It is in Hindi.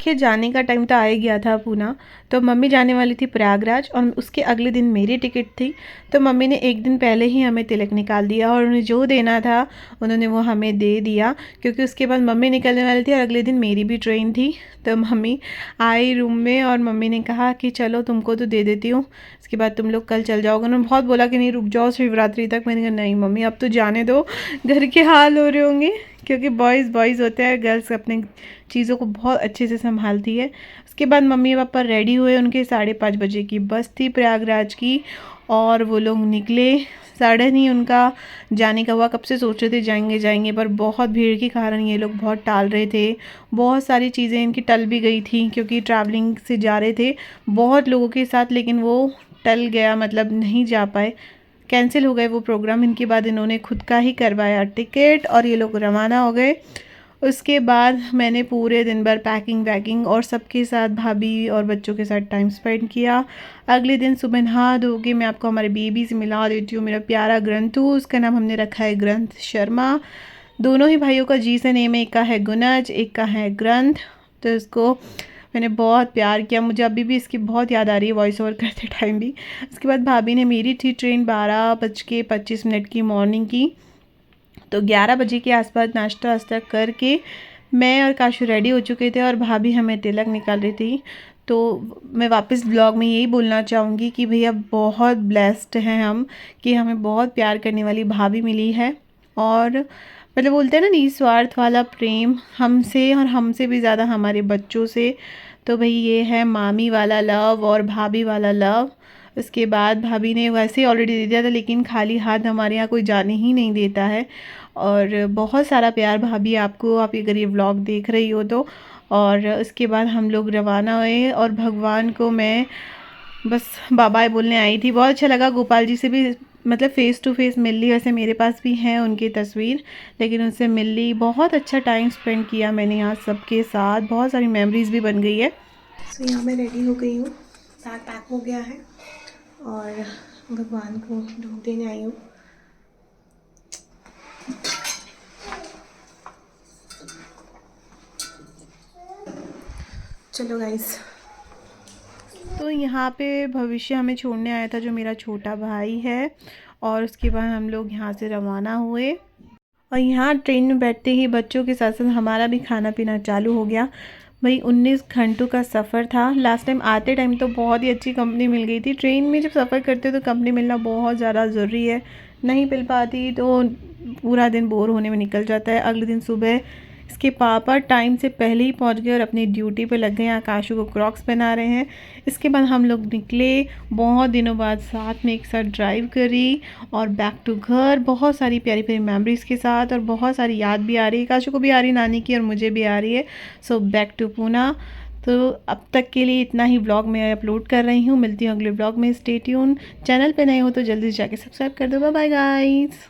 देखिए जाने का टाइम तो आ ही गया था पूना। तो मम्मी जाने वाली थी प्रयागराज और उसके अगले दिन मेरी टिकट थी। तो मम्मी ने एक दिन पहले ही हमें तिलक निकाल दिया और उन्हें जो देना था उन्होंने वो हमें दे दिया, क्योंकि उसके बाद मम्मी निकलने वाली थी और अगले दिन मेरी भी ट्रेन थी। तो मम्मी आई रूम में और मम्मी ने कहा कि चलो तुमको तो दे देती हूँ, इसके बाद तुम लोग कल चल जाओगे। उन्होंने बहुत बोला कि नहीं रुक जाओ शिवरात्रि तक। मैंने कहा नहीं मम्मी अब तो जाने दो, घर के हाल हो रहे होंगे, क्योंकि बॉयज़ बॉयज़ होते हैं, गर्ल्स अपने चीज़ों को बहुत अच्छे से संभालती है। उसके बाद मम्मी पापा रेडी हुए, उनके 5:30 बजे की बस थी प्रयागराज की और वो लोग निकले। सडन ही उनका जाने का हुआ, कब से सोच रहे थे जाएंगे जाएंगे, पर बहुत भीड़ के कारण ये लोग बहुत टाल रहे थे। बहुत सारी चीज़ें इनकी टल भी गई थी क्योंकि ट्रैवलिंग से जा रहे थे बहुत लोगों के साथ, लेकिन वो टल गया, मतलब नहीं जा पाए, कैंसिल हो गए वो प्रोग्राम। इनके बाद इन्होंने खुद का ही करवाया टिकट और ये लोग रवाना हो गए। उसके बाद मैंने पूरे दिन भर पैकिंग वैकिंग और सबके साथ भाभी और बच्चों के साथ टाइम स्पेंड किया। अगले दिन सुबह नहा धो के मैं आपको हमारे बेबी से मिला देती हूँ। मेरा प्यारा ग्रंथु, उसका नाम हमने रखा है ग्रंथ शर्मा। दोनों ही भाइयों का जी से नेम है, एक का है गुनज एक का है ग्रंथ। तो इसको मैंने बहुत प्यार किया, मुझे अभी भी इसकी बहुत याद आ रही है वॉइस ओवर करते टाइम भी। उसके बाद भाभी ने, मेरी थी ट्रेन 12:25 की मॉर्निंग की, तो 11 बजे के आसपास नाश्ता वास्ता करके मैं और काशू रेडी हो चुके थे और भाभी हमें तिलक निकाल रही थी। तो मैं वापस ब्लॉग में यही बोलना चाहूँगी कि भैया बहुत ब्लेस्ड हैं हम कि हमें बहुत प्यार करने वाली भाभी मिली है। और मतलब बोलते हैं ना निस्वार्थ वाला प्रेम, हमसे और हमसे भी ज़्यादा हमारे बच्चों से। तो भाई ये है मामी वाला लव और भाभी वाला लव। उसके बाद भाभी ने वैसे ही ऑलरेडी दे दिया था, लेकिन खाली हाथ हमारे यहाँ कोई जाने ही नहीं देता है। और बहुत सारा प्यार भाभी आपको, आप अगर ये व्लॉग देख रही हो तो। और उसके बाद हम लोग रवाना हुए और भगवान को मैं बस बाय बोलने आई थी। बहुत अच्छा लगा, गोपाल जी से भी मतलब फ़ेस टू फेस मिल ली। वैसे मेरे पास भी हैं उनकी तस्वीर, लेकिन उनसे मिल ली। बहुत अच्छा टाइम स्पेंड किया मैंने यहाँ सबके साथ, बहुत सारी मेमोरीज़ भी बन गई है। तो यहाँ मैं रेडी हो गई हूँ, बैग पैक हो गया है और भगवान को ढूंढ देने आई हूँ। चलो गाइस, तो यहाँ पे भविष्य हमें छोड़ने आया था, जो मेरा छोटा भाई है। और उसके बाद हम लोग यहाँ से रवाना हुए और यहाँ ट्रेन में बैठते ही बच्चों के साथ साथ हमारा भी खाना पीना चालू हो गया। भाई 19 घंटों का सफ़र था। लास्ट टाइम आते टाइम तो बहुत ही अच्छी कंपनी मिल गई थी। ट्रेन में जब सफ़र करते हो तो कंपनी मिलना बहुत ज़्यादा ज़रूरी है, नहीं मिल पाती तो पूरा दिन बोर होने में निकल जाता है। अगले दिन सुबह इसके पापा टाइम से पहले ही पहुंच गए और अपनी ड्यूटी पे लग गए। आकाशु को क्रॉक्स पहना रहे हैं। इसके बाद हम लोग निकले, बहुत दिनों बाद साथ में एक साथ ड्राइव करी और बैक टू घर, बहुत सारी प्यारी प्यारी मेमोरीज़ के साथ। और बहुत सारी याद भी आ रही है, आकाशु को भी आ रही है नानी की और मुझे भी आ रही है। So back to Poona. तो अब तक के लिए इतना ही व्लॉग मैं अपलोड कर रही हूँ। मिलती हूँ अगले व्लॉग में, स्टे ट्यून। चैनल पे नए हो तो जल्दी से जाके सब्सक्राइब कर दो। Bye bye guys.